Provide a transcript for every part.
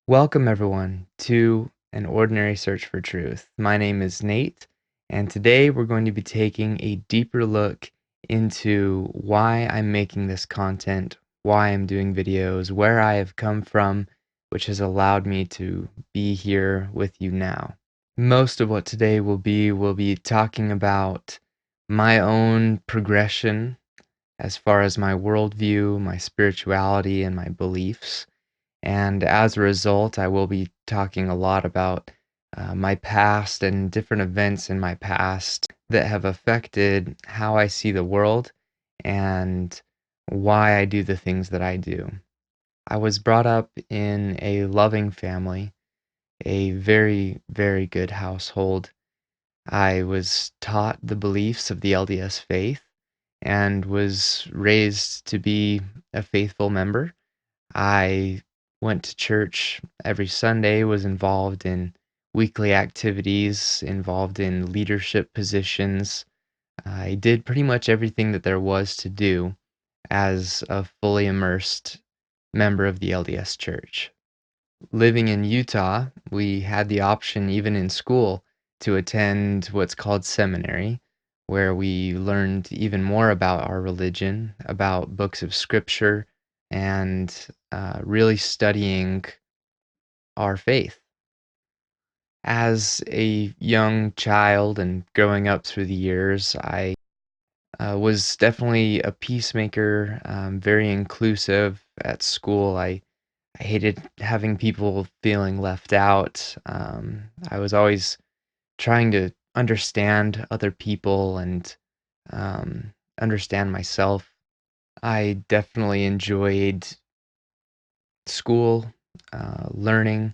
Welcome, everyone, to An Ordinary Search for Truth. My name is Nate, and today we're going to be taking a deeper look into why I'm making this content, why I'm doing videos, where I have come from, which has allowed me to be here with you now. Most of what today will be talking about my own progression as far as my worldview, my spirituality, and my beliefs. And as a result, I will be talking a lot about my past and different events in my past that have affected how I see the world and why I do the things that I do. I was brought up in a loving family, a very, very good household. I was taught the beliefs of the LDS faith and was raised to be a faithful member. I went to church every Sunday, was involved in weekly activities, involved in leadership positions. I did pretty much everything that there was to do as a fully immersed member of the LDS Church. Living in Utah, we had the option, even in school, to attend what's called seminary, where we learned even more about our religion, about books of scripture, and really studying our faith. As a young child and growing up through the years, I was definitely a peacemaker, very inclusive at school. I hated having people feeling left out. I was always trying to understand other people and understand myself. I definitely enjoyed school, learning.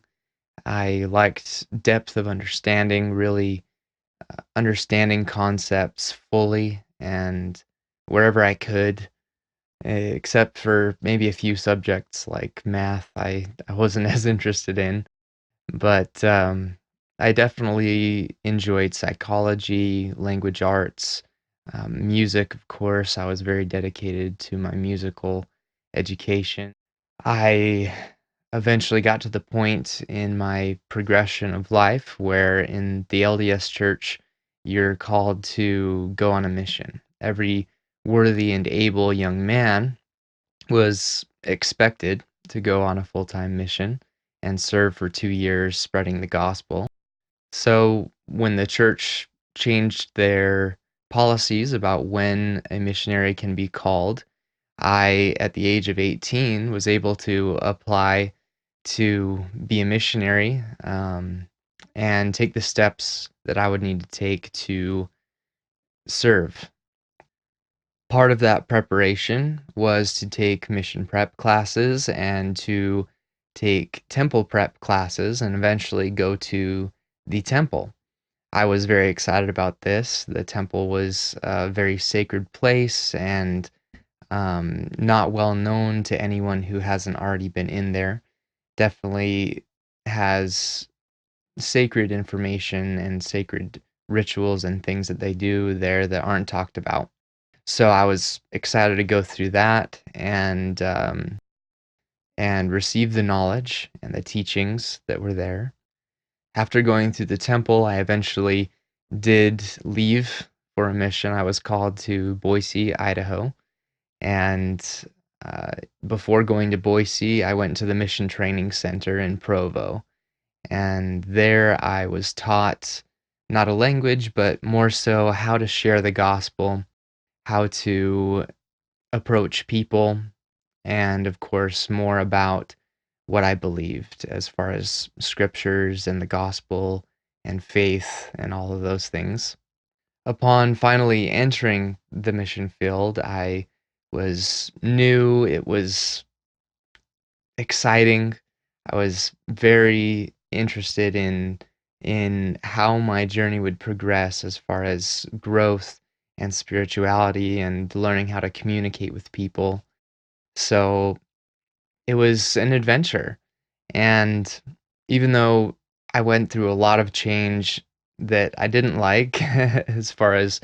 I liked depth of understanding, really understanding concepts fully and wherever I could, except for maybe a few subjects like math, I wasn't as interested in. But I definitely enjoyed psychology, language arts, music, of course. I was very dedicated to my musical education. I eventually got to the point in my progression of life where in the LDS church, you're called to go on a mission. Every worthy and able young man was expected to go on a full-time mission and serve for 2 years spreading the gospel. So when the church changed their policies about when a missionary can be called, I, at the age of 18, was able to apply to be a missionary and take the steps that I would need to take to serve. Part of that preparation was to take mission prep classes and to take temple prep classes and eventually go to the temple. I was very excited about this. The temple was a very sacred place and not well known to anyone who hasn't already been in there. Definitely has sacred information and sacred rituals and things that they do there that aren't talked about. So I was excited to go through that and receive the knowledge and the teachings that were there. After going through the temple, I eventually did leave for a mission. I was called to Boise, Idaho, and uh, before going to Boise, I went to the Mission Training Center in Provo, and there I was taught not a language, but more so how to share the gospel, how to approach people, and of course, more about what I believed as far as scriptures and the gospel and faith and all of those things. Upon finally entering the mission field, I was new, it was exciting. I was very interested in how my journey would progress as far as growth and spirituality and learning how to communicate with people. So it was an adventure. And even though I went through a lot of change that I didn't like, as far as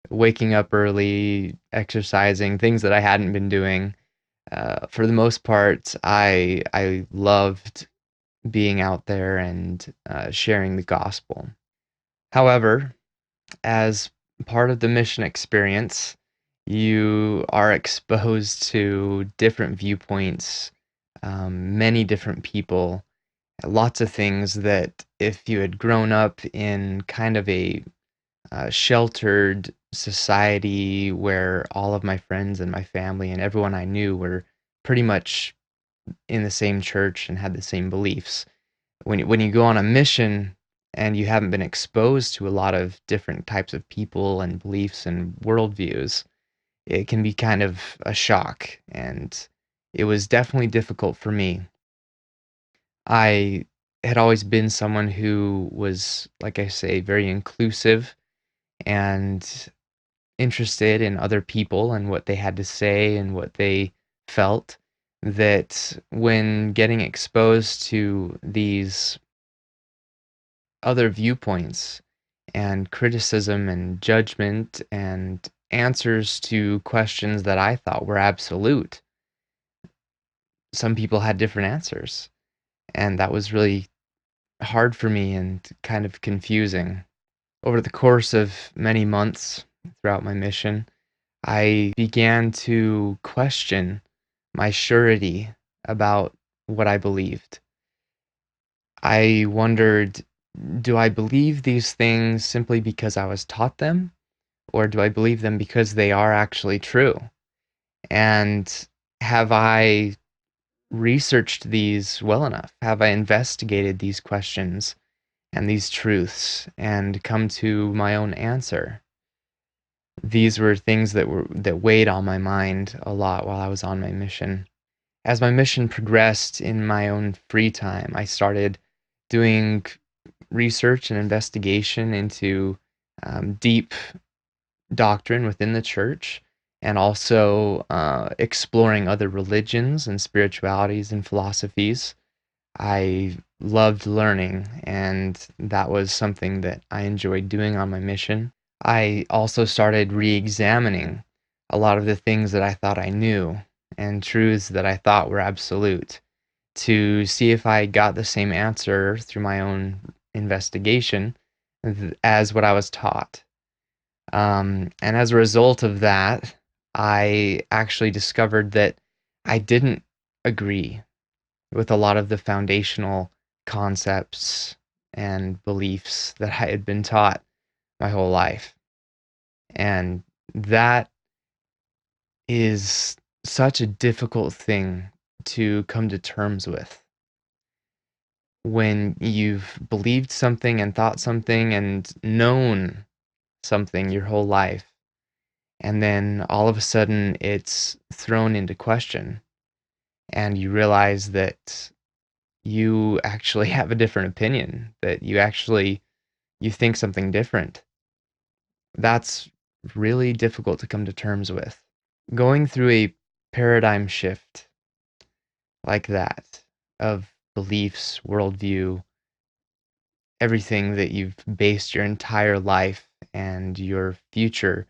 waking up early, exercising, things that I hadn't been doing, for the most part, I loved being out there and sharing the gospel. However, as part of the mission experience, you are exposed to different viewpoints, many different people, lots of things that if you had grown up in kind of a sheltered society where all of my friends and my family and everyone I knew were pretty much in the same church and had the same beliefs. When you go on a mission and you haven't been exposed to a lot of different types of people and beliefs and worldviews, it can be kind of a shock. And it was definitely difficult for me. I had always been someone who was, like I say, very inclusive and interested in other people and what they had to say and what they felt, that when getting exposed to these other viewpoints and criticism and judgment and answers to questions that I thought were absolute, some people had different answers. And that was really hard for me and kind of confusing. Over the course of many months throughout my mission, I began to question my surety about what I believed. I wondered, do I believe these things simply because I was taught them, or do I believe them because they are actually true? And have I researched these well enough? Have I investigated these questions and these truths and come to my own answer? These were things that weighed on my mind a lot while I was on my mission. As my mission progressed in my own free time, I started doing research and investigation into deep doctrine within the church and also exploring other religions and spiritualities and philosophies. I loved learning, and that was something that I enjoyed doing on my mission. I also started re-examining a lot of the things that I thought I knew and truths that I thought were absolute to see if I got the same answer through my own investigation as what I was taught. And as a result of that, I actually discovered that I didn't agree with a lot of the foundational concepts and beliefs that I had been taught my whole life. And that is such a difficult thing to come to terms with when you've believed something and thought something and known something your whole life, and then all of a sudden it's thrown into question, and you realize that you actually have a different opinion, that you think something different. That's really difficult to come to terms with. Going through a paradigm shift like that of beliefs, worldview, everything that you've based your entire life and your future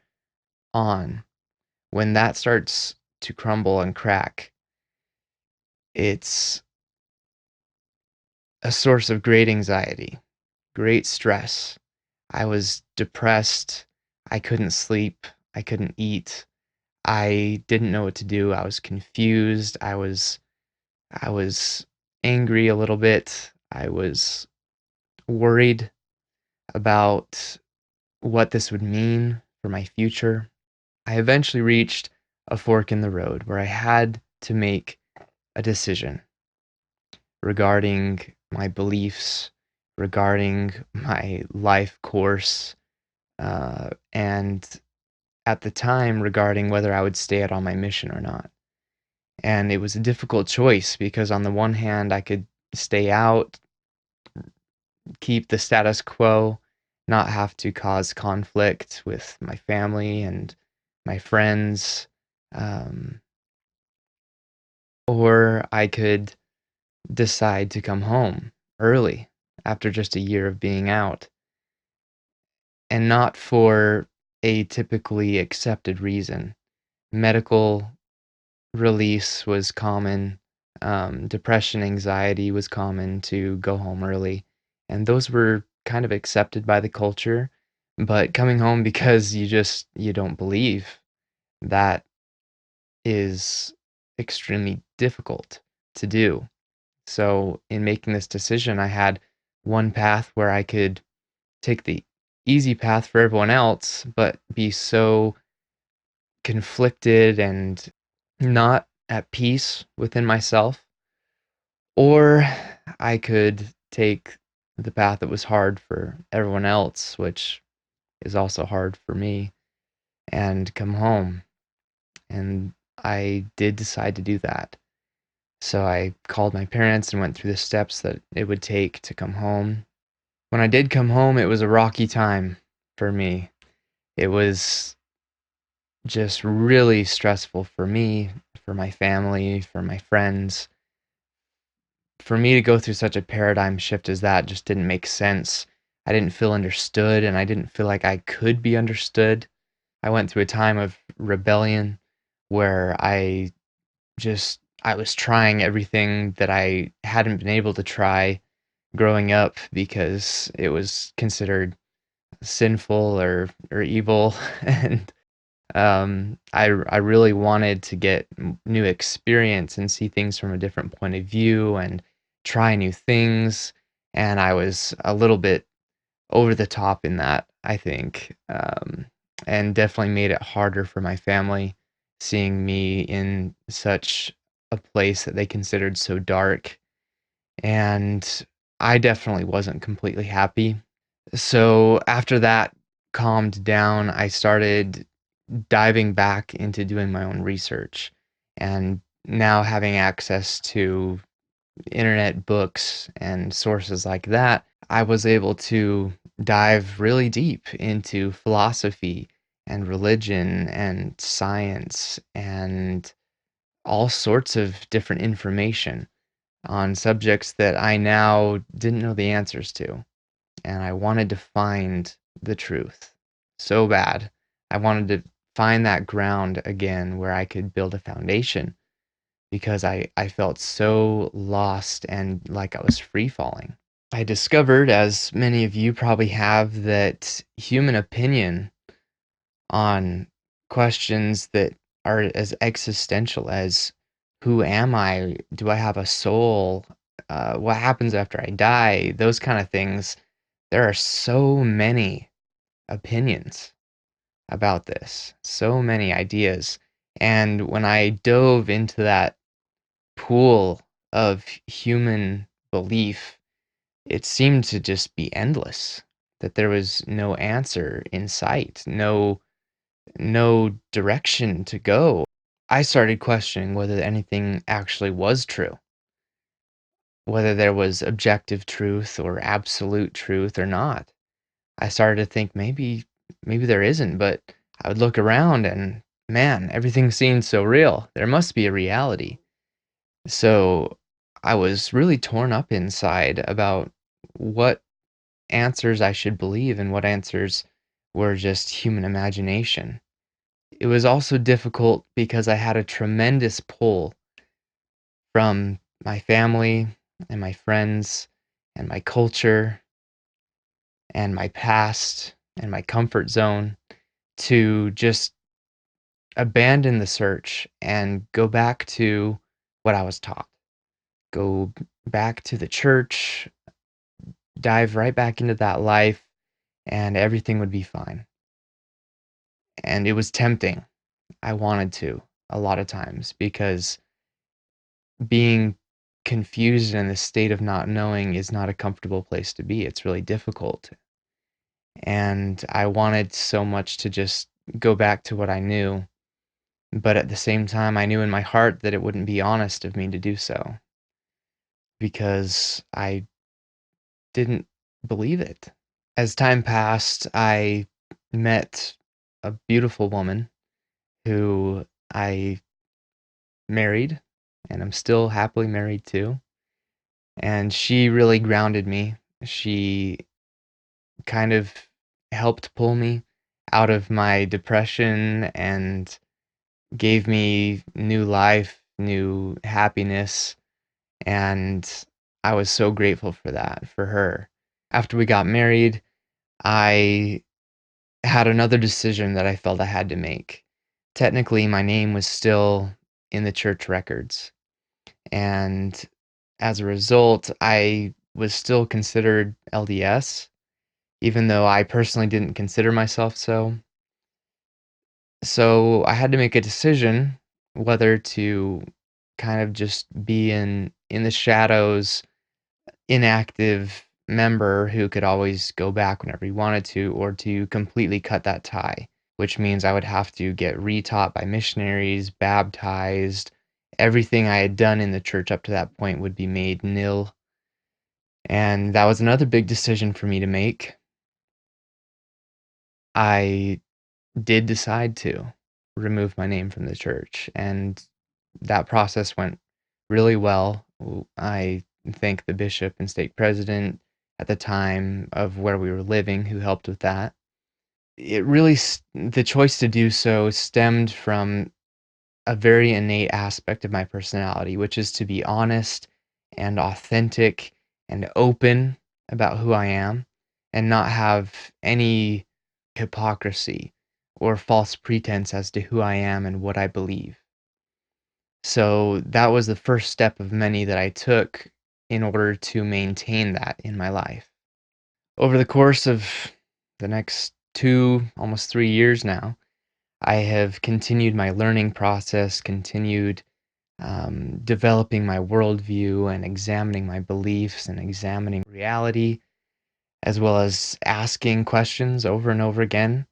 on, when that starts to crumble and crack, it's a source of great anxiety, great stress. I was depressed. I couldn't sleep. I couldn't eat. I didn't know what to do. I was confused. I was angry a little bit. I was worried about what this would mean for my future. I eventually reached a fork in the road where I had to make a decision regarding my beliefs, regarding my life course, and at the time regarding whether I would stay out on my mission or not. And it was a difficult choice because on the one hand, I could stay out, keep the status quo, not have to cause conflict with my family and my friends, um, or I could decide to come home early after just a year of being out, and not for a typically accepted reason. Medical release was common. Depression, anxiety was common to go home early, and those were kind of accepted by the culture. But coming home because you don't believe, that is extremely difficult to do. So in making this decision, I had one path where I could take the easy path for everyone else, but be so conflicted and not at peace within myself. Or I could take the path that was hard for everyone else, which is also hard for me, and come home. And I did decide to do that. So I called my parents and went through the steps that it would take to come home. When I did come home, it was a rocky time for me. It was just really stressful for me, for my family, for my friends. For me to go through such a paradigm shift as that just didn't make sense. I didn't feel understood, and I didn't feel like I could be understood. I went through a time of rebellion where I was trying everything that I hadn't been able to try growing up because it was considered sinful or evil. And I really wanted to get new experience and see things from a different point of view and try new things. And I was a little bit over the top in that, I think, and definitely made it harder for my family seeing me in such a place that they considered so dark. And I definitely wasn't completely happy. So after that calmed down, I started diving back into doing my own research, and now having access to internet books and sources like that, I was able to dive really deep into philosophy and religion and science and all sorts of different information on subjects that I now didn't know the answers to. And I wanted to find the truth so bad. I wanted to find that ground again where I could build a foundation because I felt so lost and like I was free falling. I discovered, as many of you probably have, that human opinion on questions that are as existential as who am I? Do I have a soul? What happens after I die? Those kind of things. There are so many opinions about this, so many ideas. And when I dove into that pool of human belief, it seemed to just be endless, that there was no answer in sight, no direction to go. I started questioning whether anything actually was true, whether there was objective truth or absolute truth or not. I started to think maybe there isn't, but I would look around and man, everything seemed so real. There must be a reality. So I was really torn up inside about what answers I should believe and what answers were just human imagination. It was also difficult because I had a tremendous pull from my family and my friends and my culture and my past and my comfort zone to just abandon the search and go back to what I was taught. Go back to the church, dive right back into that life, and everything would be fine. And it was tempting. I wanted to a lot of times because being confused in the state of not knowing is not a comfortable place to be. It's really difficult. And I wanted so much to just go back to what I knew. But at the same time, I knew in my heart that it wouldn't be honest of me to do so because I didn't believe it. As time passed, I met a beautiful woman who I married, and I'm still happily married to. And she really grounded me. She kind of helped pull me out of my depression and gave me new life, new happiness. And I was so grateful for that, for her. After we got married, I had another decision that I felt I had to make. Technically, my name was still in the church records. And as a result, I was still considered LDS, even though I personally didn't consider myself so. So I had to make a decision whether to kind of just be in the shadows, inactive member who could always go back whenever he wanted to, or to completely cut that tie, which means I would have to get retaught by missionaries, baptized. Everything I had done in the church up to that point would be made nil. And that was another big decision for me to make. I did decide to remove my name from the church, and that process went really well. I thank the bishop and stake president at the time of where we were living who helped with that. It really, the choice to do so stemmed from a very innate aspect of my personality, which is to be honest and authentic and open about who I am and not have any hypocrisy or false pretense as to who I am and what I believe. So that was the first step of many that I took in order to maintain that in my life. Over the course of the next almost 3 years now, I have continued my learning process, continued developing my worldview and examining my beliefs and examining reality, as well as asking questions over and over again.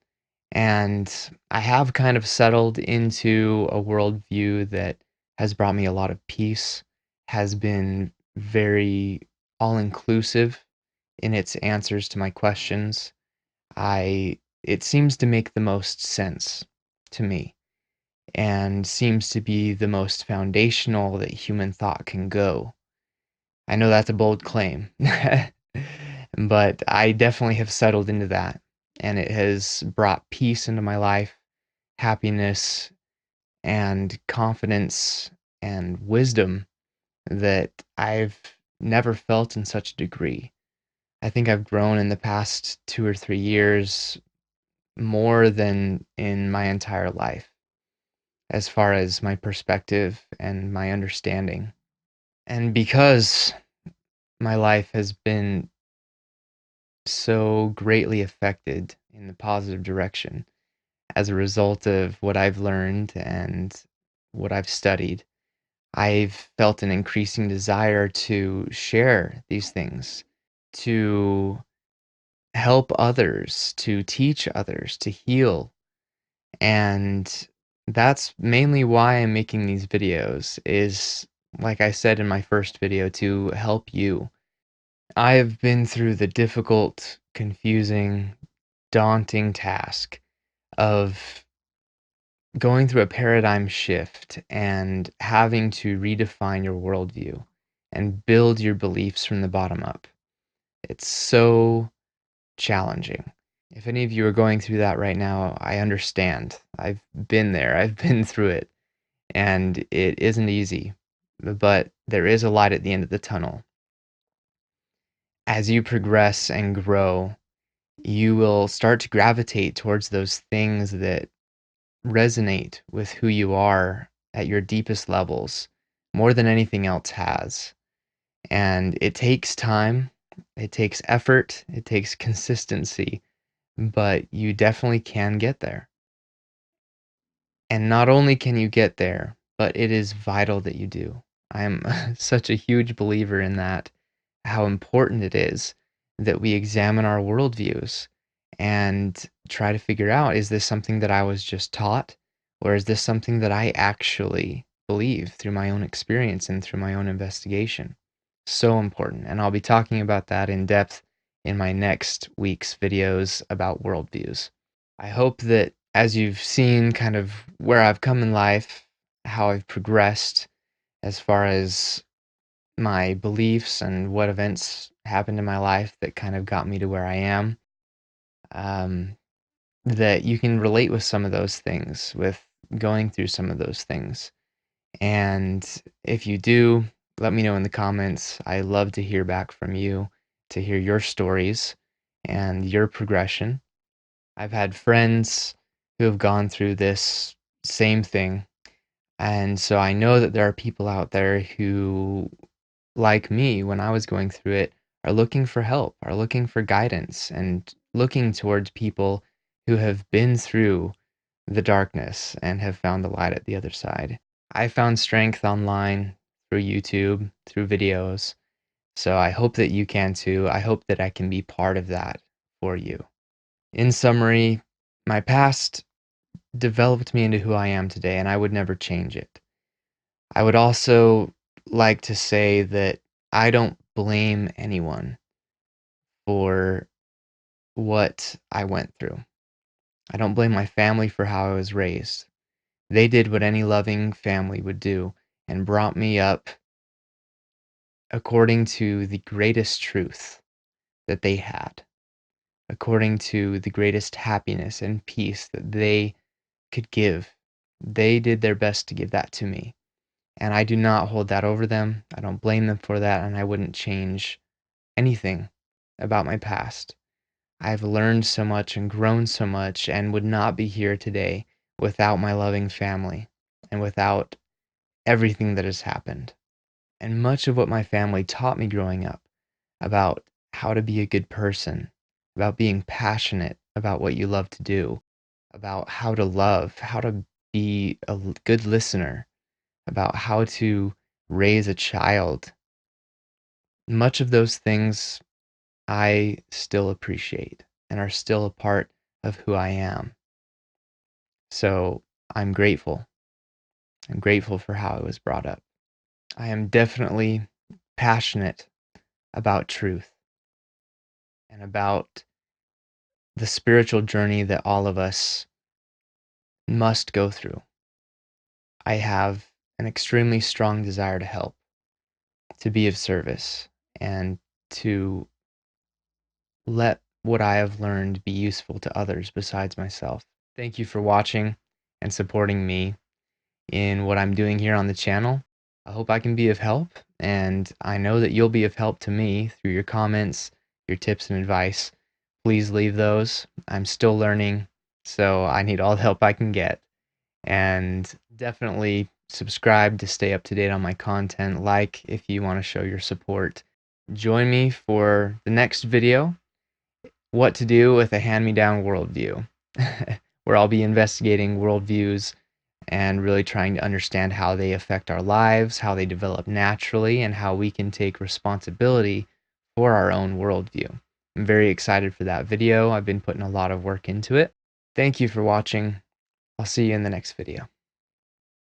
And I have kind of settled into a worldview that has brought me a lot of peace, has been very all inclusive in its answers to my questions. It seems to make the most sense to me and seems to be the most foundational that human thought can go. I know that's a bold claim, but I definitely have settled into that, and it has brought peace into my life, happiness, and confidence and wisdom that I've never felt in such a degree. I think I've grown in the past 2 or 3 years more than in my entire life as far as my perspective and my understanding. And because my life has been so greatly affected in the positive direction as a result of what I've learned and what I've studied, I've felt an increasing desire to share these things, to help others, to teach others, to heal. And that's mainly why I'm making these videos is, like I said in my first video, to help you. I have been through the difficult, confusing, daunting task of going through a paradigm shift and having to redefine your worldview and build your beliefs from the bottom up. It's so challenging. If any of you are going through that right now, I understand. I've been there, I've been through it, and it isn't easy, but there is a light at the end of the tunnel. As you progress and grow, you will start to gravitate towards those things that resonate with who you are at your deepest levels more than anything else has. And it takes time, it takes effort, it takes consistency, but you definitely can get there. And not only can you get there, but it is vital that you do. I'm such a huge believer in that, how important it is that we examine our worldviews and try to figure out, is this something that I was just taught, or is this something that I actually believe through my own experience and through my own investigation? So important. And I'll be talking about that in depth in my next week's videos about worldviews. I hope that as you've seen kind of where I've come in life, how I've progressed as far as my beliefs and what events happened in my life that kind of got me to where I am, um, that you can relate with some of those things, with going through some of those things. And if you do, let me know in the comments. I love to hear back from you, to hear your stories and your progression. I've had friends who have gone through this same thing, and so I know that there are people out there who, like me when I was going through it, are looking for help, are looking for guidance, and looking towards people who have been through the darkness and have found the light at the other side. I found strength online through YouTube, through videos, so I hope that you can too. I hope that I can be part of that for you. In summary, my past developed me into who I am today, and I would never change it. I would also like to say that I don't blame anyone for what I went through. I don't blame my family for how I was raised. They did what any loving family would do and brought me up according to the greatest truth that they had, according to the greatest happiness and peace that they could give. They did their best to give that to me. And I do not hold that over them. I don't blame them for that, and I wouldn't change anything about my past. I've learned so much and grown so much and would not be here today without my loving family and without everything that has happened. And much of what my family taught me growing up about how to be a good person, about being passionate about what you love to do, about how to love, how to be a good listener, about how to raise a child. Much of those things I still appreciate and are still a part of who I am. So I'm grateful. I'm grateful for how I was brought up. I am definitely passionate about truth and about the spiritual journey that all of us must go through. I have an extremely strong desire to help, to be of service, and to let what I have learned be useful to others besides myself. Thank you for watching and supporting me in what I'm doing here on the channel. I hope I can be of help, and I know that you'll be of help to me through your comments, your tips and advice. Please leave those. I'm still learning, so I need all the help I can get. And definitely subscribe to stay up to date on my content. Like if you want to show your support. Join me for the next video, what to do with a hand-me-down worldview, where I'll be investigating worldviews and really trying to understand how they affect our lives, how they develop naturally, and how we can take responsibility for our own worldview. I'm very excited for that video. I've been putting a lot of work into it. Thank you for watching. I'll see you in the next video.